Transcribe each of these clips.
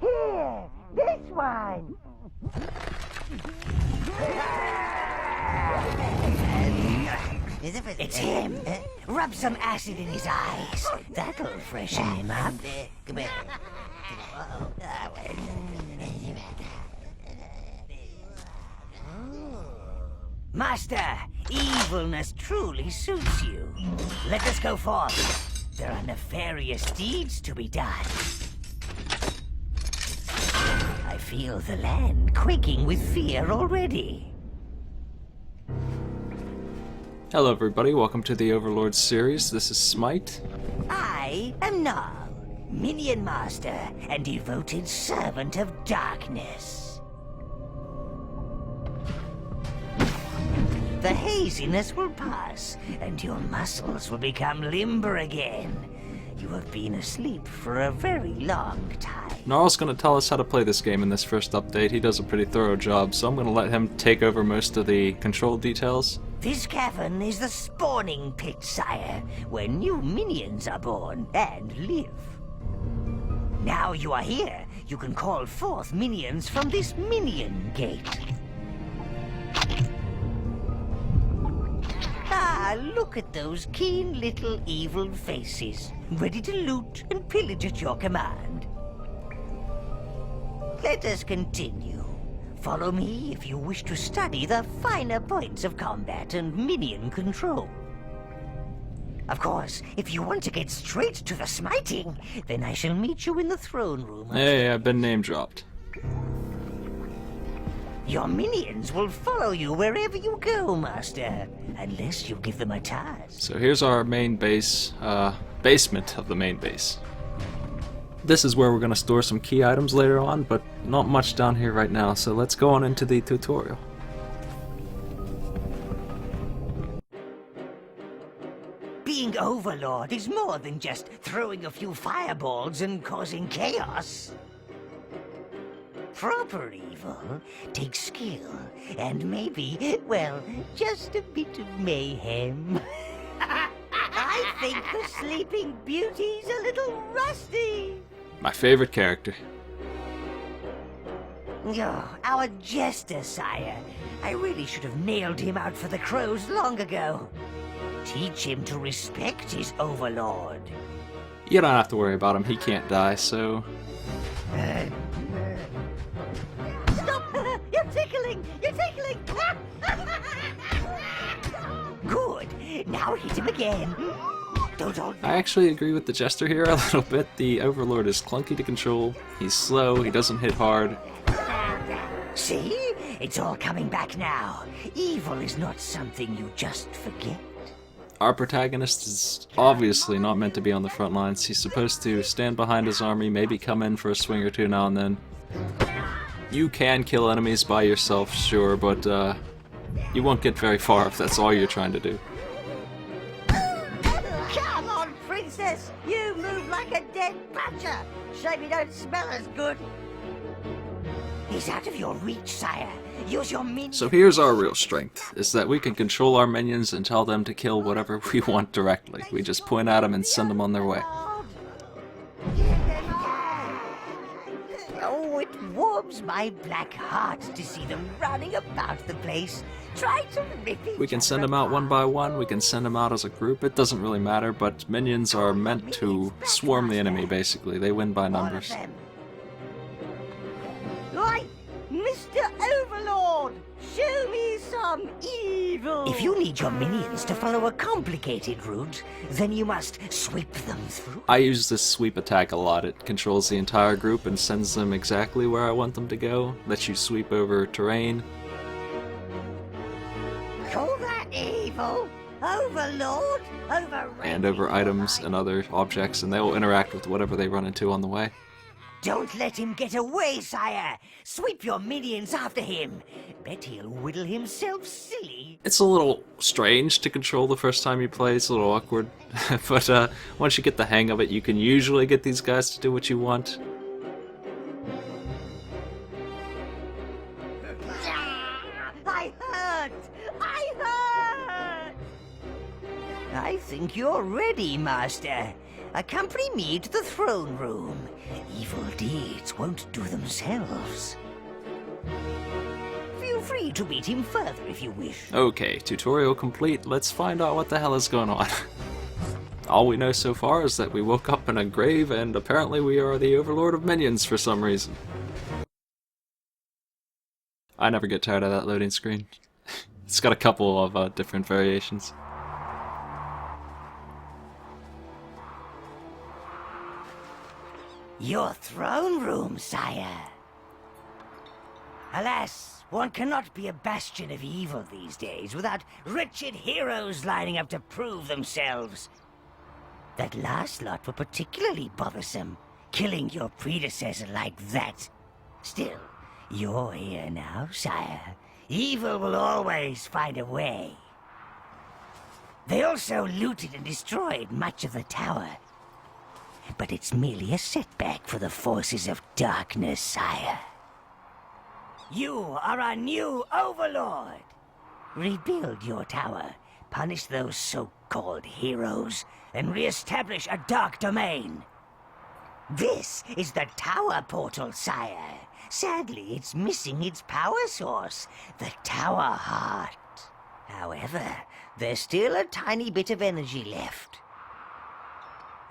Here, this one. It's him. Rub some acid in his eyes. That'll freshen him up. Master, evilness truly suits you. Let us go forth. There are nefarious deeds to be done. I feel the land quaking with fear already. Hello everybody, welcome to the Overlord Series. This is Smite. I am Null, Minion Master and devoted servant of darkness. The haziness will pass, and your muscles will become limber again. You have been asleep for a very long time. Gnarl's going to tell us how to play this game in this first update. He does a pretty thorough job, so I'm going to let him take over most of the control details. This cavern is the spawning pit, sire, where new minions are born and live. Now you are here, you can call forth minions from this minion gate. Ah, look at those keen little evil faces, ready to loot and pillage at your command. Let us continue. Follow me if you wish to study the finer points of combat and minion control. Of course, if you want to get straight to the smiting, then I shall meet you in the throne room. Hey, I've been name dropped. Your minions will follow you wherever you go, Master, unless you give them a task. So here's our main base, basement of the main base. This is where we're going to store some key items later on, but not much down here right now, so let's go on into the tutorial. Being Overlord is more than just throwing a few fireballs and causing chaos. Proper evil takes skill and maybe, well, just a bit of mayhem. I think the Sleeping Beauty's a little rusty. My favorite character. Oh, our jester, sire. I really should have nailed him out for the crows long ago. Teach him to respect his Overlord. You don't have to worry about him, he can't die, so... Stop! You're tickling! You're tickling! Good! Now hit him again! Don't hold I actually agree with the Jester here a little bit. The Overlord is clunky to control, he's slow, he doesn't hit hard. See? It's all coming back now. Evil is not something you just forget. Our protagonist is obviously not meant to be on the front lines. He's supposed to stand behind his army, maybe come in for a swing or two now and then. You can kill enemies by yourself, sure, but you won't get very far if that's all you're trying to do. Come on, princess! You move like a dead butcher! Shame you don't smell as good. He's out of your reach, sire. Use your minion. So here's our real strength, is that we can control our minions and tell them to kill whatever we want directly. We just point at them and send them on their way. Oh, it warms my black heart to see them running about the place, trying to rip each We can send them out one by one, we can send them out as a group, it doesn't really matter, but minions are meant to swarm the enemy, basically. They win by numbers. Right, Mr. Overlord, show me some evil. If you need your minions to follow a complicated route, then you must sweep them through. I use this sweep attack a lot. It controls the entire group and sends them exactly where I want them to go. Lets you sweep over terrain. Call that evil? Overlord? And over items and other objects, and they will interact with whatever they run into on the way. Don't let him get away, sire! Sweep your minions after him! Bet he'll whittle himself silly. It's a little strange to control the first time you play, it's a little awkward. But once you get the hang of it, you can usually get these guys to do what you want. I hurt! I hurt! I think you're ready, Master. Accompany me to the throne room. Evil deeds won't do themselves. Feel free to meet him further if you wish. Okay, tutorial complete. Let's find out what the hell is going on. All we know so far is that we woke up in a grave and apparently we are the Overlord of minions for some reason. I never get tired of that loading screen. It's got a couple of different variations. Your throne room, sire. Alas, one cannot be a bastion of evil these days without wretched heroes lining up to prove themselves. That last lot were particularly bothersome, killing your predecessor like that. Still, you're here now, sire. Evil will always find a way. They also looted and destroyed much of the tower. But it's merely a setback for the forces of darkness, sire. You are our new Overlord. Rebuild your tower, punish those so-called heroes, and re-establish a dark domain. This is the tower portal, sire. Sadly, it's missing its power source, the tower heart. However, there's still a tiny bit of energy left.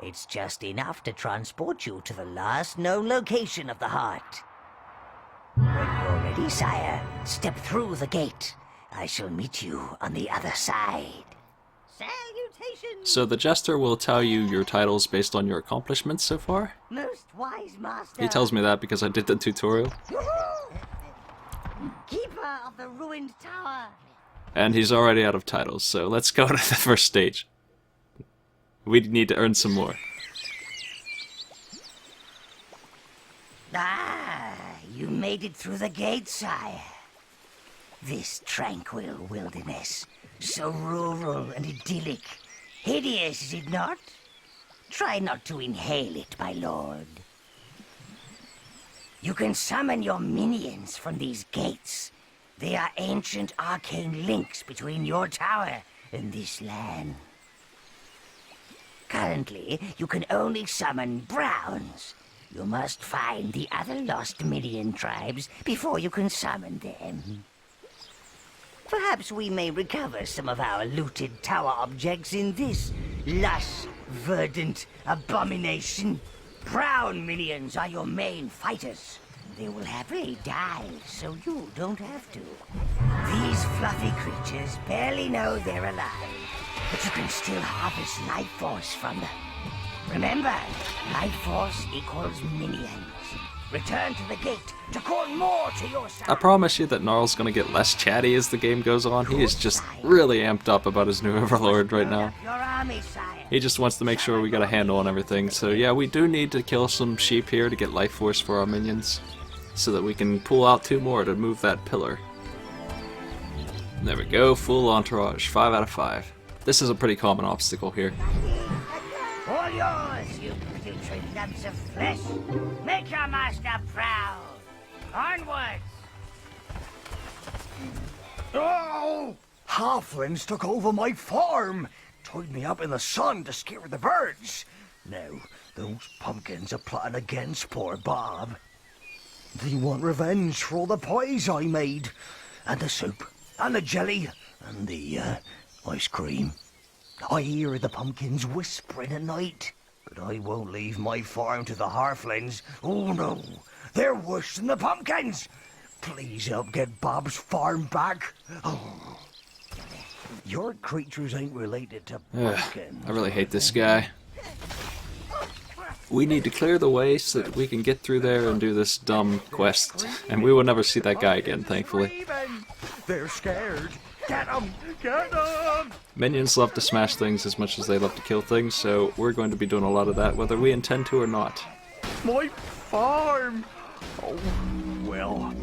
It's just enough to transport you to the last known location of the heart. When you're ready, sire, step through the gate. I shall meet you on the other side. Salutations! So the Jester will tell you your titles based on your accomplishments so far? Most wise master. He tells me that because I did the tutorial. Keeper of the ruined tower. And he's already out of titles, so let's go to the first stage. We need to earn some more. Ah, you made it through the gate, sire. This tranquil wilderness, so rural and idyllic. Hideous, is it not? Try not to inhale it, my lord. You can summon your minions from these gates. They are ancient arcane links between your tower and this land. Currently, you can only summon browns. You must find the other lost minion tribes before you can summon them. Perhaps we may recover some of our looted tower objects in this lush, verdant abomination. Brown minions are your main fighters. They will happily die, so you don't have to. These fluffy creatures barely know they're alive, but you can still harvest life force from them. Remember, life force equals minions. Return to the gate to call more to your side. I promise you that Gnarl's gonna get less chatty as the game goes on. He is just really amped up about his new Overlord right now. Your army, sire. He just wants to make sure we got a handle on everything. So yeah, we do need to kill some sheep here to get life force for our minions, so that we can pull out 2 more to move that pillar. There we go, full entourage, 5 out of 5. This is a pretty common obstacle here. All yours, you putrid lumps of flesh. Make your master proud. Onwards. Oh! Halflings took over my farm. Tied me up in the sun to scare the birds. Now, those pumpkins are plotting against poor Bob. They want revenge for all the pies I made. And the soup. And the jelly. And the, ice cream. I hear the pumpkins whispering at night, but I won't leave my farm to the halflings. Oh no, they're worse than the pumpkins. Please help get Bob's farm back. Oh. Your creatures ain't related to pumpkins. I really hate this guy. We need to clear the way so that we can get through there and do this dumb quest, and we will never see that guy again, thankfully. They're scared. Get them! Get them! Minions love to smash things as much as they love to kill things, so we're going to be doing a lot of that, whether we intend to or not. My farm! Oh, well,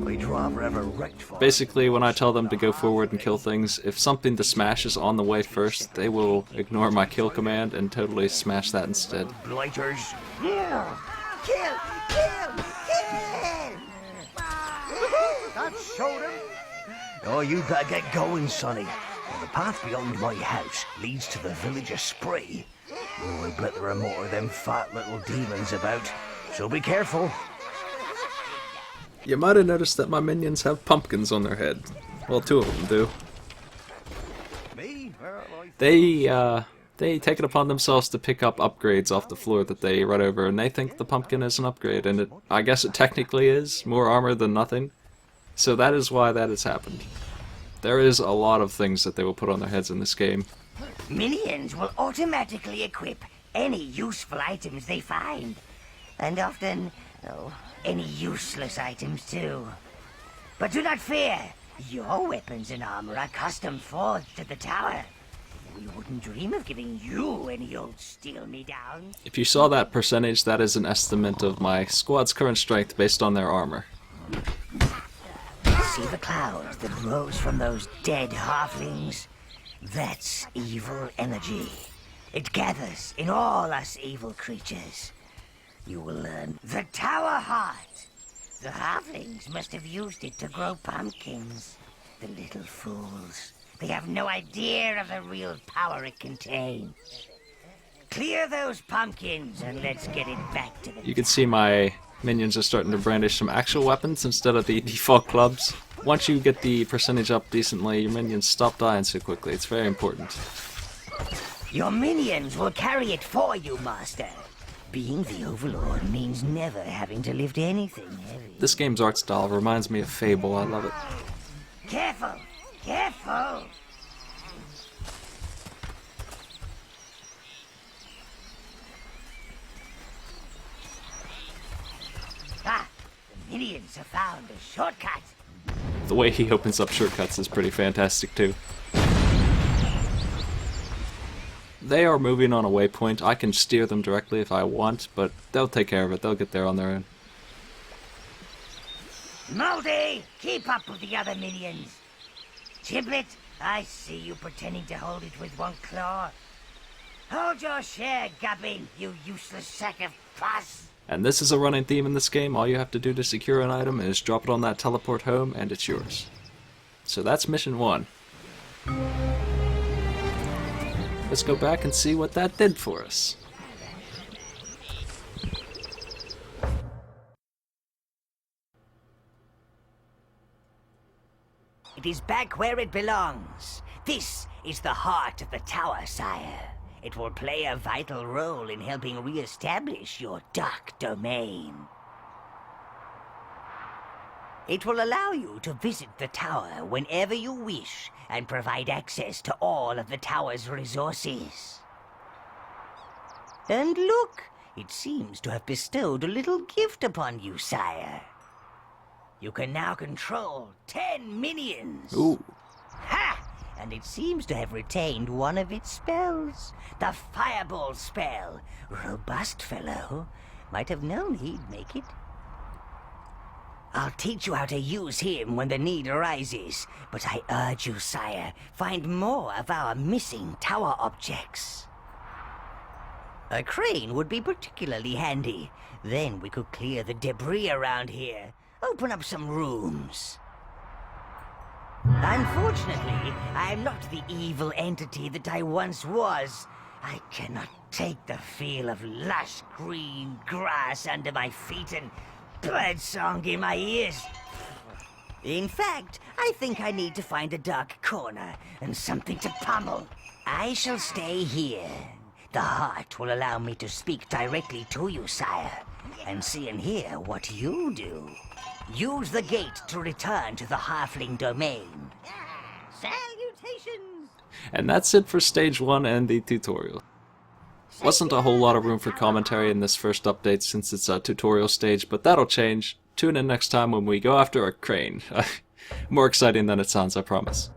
I'd rather have a wrecked farm. Basically, when I tell them to go forward and kill things, if something to smash is on the way first, they will ignore my kill command and totally smash that instead. Blighters. Kill! Kill! Kill! Kill! That showed him. Oh, you better get going, sonny. The path beyond my house leads to the village of Spree. Oh, I bet there are more of them fat little demons about, so be careful. You might have noticed that my minions have pumpkins on their head. Well, 2 of them do. Me? Well, They take it upon themselves to pick up upgrades off the floor that they run over, and they think the pumpkin is an upgrade, and I guess it technically is. More armor than nothing. So that is why that has happened. There is a lot of things that they will put on their heads in this game. Minions will automatically equip any useful items they find. And often, any useless items too. But do not fear. Your weapons and armor are custom forged to the tower. We wouldn't dream of giving you any old steal-me-down. If you saw that percentage, that is an estimate of my squad's current strength based on their armor. See the clouds that rose from those dead halflings? That's evil energy. It gathers in all us evil creatures. You will learn the Tower Heart. The halflings must have used it to grow pumpkins. The little fools. They have no idea of the real power it contains. Clear those pumpkins and let's get it back to the... You can see my minions are starting to brandish some actual weapons instead of the default clubs. Once you get the percentage up decently, your minions stop dying so quickly. It's very important. Your minions will carry it for you, Master. Being the Overlord means never having to lift anything heavy. This game's art style reminds me of Fable. I love it. Careful! Careful! Ah! The minions have found a shortcut! The way he opens up shortcuts is pretty fantastic too. They are moving on a waypoint. I can steer them directly if I want, but they'll take care of it. They'll get there on their own. Moldy! Keep up with the other minions! Giblet, I see you pretending to hold it with one claw. Hold your share, Gubbin, you useless sack of pus! And this is a running theme in this game. All you have to do to secure an item is drop it on that teleport home, and it's yours. So that's mission 1. Let's go back and see what that did for us. It is back where it belongs. This is the heart of the tower, sire. It will play a vital role in helping re-establish your dark domain. It will allow you to visit the tower whenever you wish and provide access to all of the tower's resources. And look, it seems to have bestowed a little gift upon you, sire. You can now control 10 minions. Ooh. Ha! And it seems to have retained one of its spells. The Fireball spell. Robust fellow. Might have known he'd make it. I'll teach you how to use him when the need arises. But I urge you, sire, find more of our missing tower objects. A crane would be particularly handy. Then we could clear the debris around here. Open up some rooms. Unfortunately, I am not the evil entity that I once was. I cannot take the feel of lush green grass under my feet and birdsong in my ears. In fact, I think I need to find a dark corner and something to pummel. I shall stay here. The heart will allow me to speak directly to you, sire, and see and hear what you do. Use the gate to return to the halfling domain. Salutations! And that's it for stage 1 and the tutorial. Wasn't a whole lot of room for commentary in this first update since it's a tutorial stage, but that'll change. Tune in next time when we go after a crane. More exciting than it sounds, I promise.